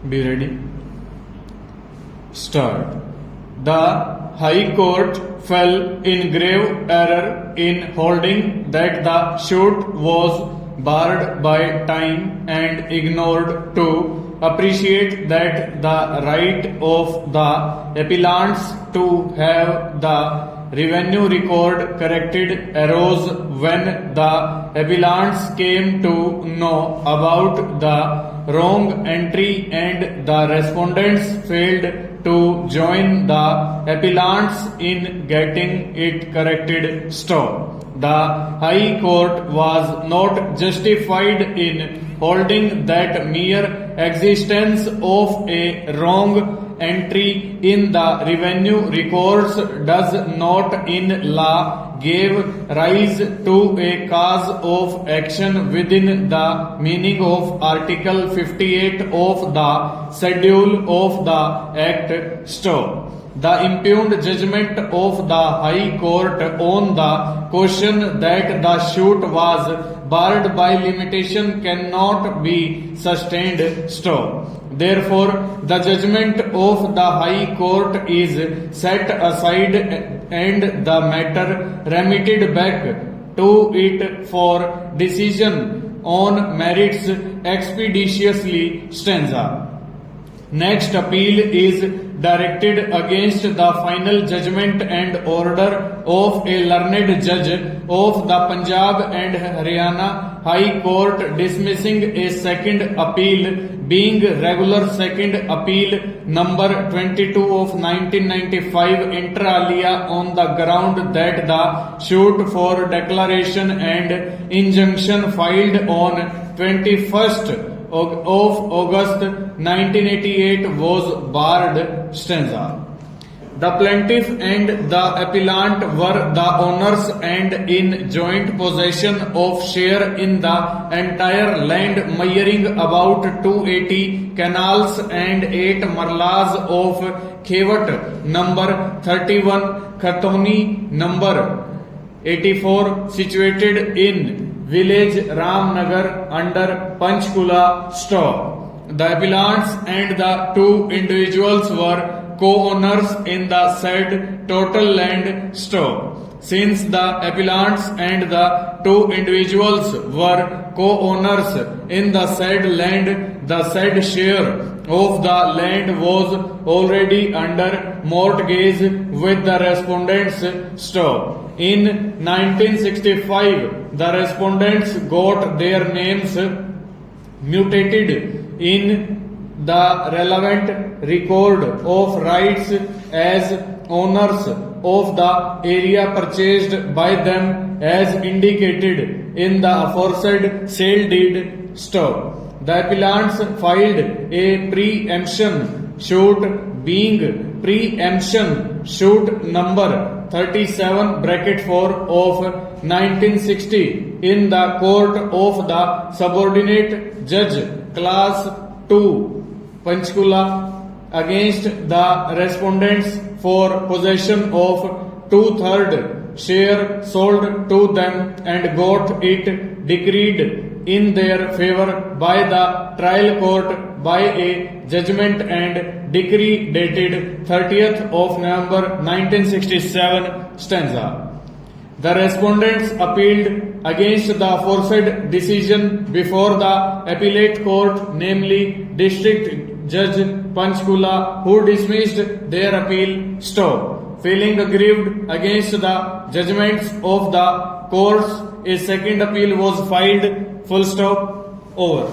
Be ready. Start. The High Court fell in grave error in holding that the suit was barred by time and ignored to appreciate that the right of the appellants to have the revenue record corrected arose when the appellants came to know about the wrong entry and the respondents failed to join the appellants in getting it corrected. Stop. The High Court was not justified in holding that mere existence of a wrong entry in the revenue records does not in law give rise to a cause of action within the meaning of Article 58 of the Schedule of the Act. Stop. The impugned judgment of the High Court on the question that the suit was barred by limitation cannot be sustained. Stop. Therefore, the judgment of the High Court is set aside and the matter remitted back to it for decision on merits expeditiously. Stanza. Next appeal is directed against the final judgment and order of a learned judge of the Punjab and Haryana High Court dismissing a second appeal being regular second appeal number 22 of 1995 inter alia on the ground that the suit for declaration and injunction filed on 21st of August 1988 was barred. Stanza. The plaintiff and the appellant were the owners and in joint possession of share in the entire land measuring about 280 canals and 8 marlas of Khewat number 31, Khatoni number 84 situated in village Ramnagar under Panchkula. Stop. The appellants and the two individuals were co-owners in the said total land. Stop. Since the appellants and the two individuals were co-owners in the said land, the said share of the land was already under mortgage with the respondents. Stop. In 1965, the respondents got their names mutated in the relevant record of rights as owners of the area purchased by them as indicated in the aforesaid sale deed. Stop. The appellants filed a preemption suit being preemption suit number 37 bracket 4 of 1960 in the court of the subordinate judge class 2 Panchkula against the respondents for possession of 2/3 share sold to them and got it decreed in their favor by the trial court by a judgment and decree dated 30th of November 1967. Stanza. The respondents appealed against the aforesaid decision before the appellate court, namely District Judge Panchkula, who dismissed their appeal. Stop. Feeling aggrieved against the judgments of the courts, a second appeal was filed. Full stop. Over.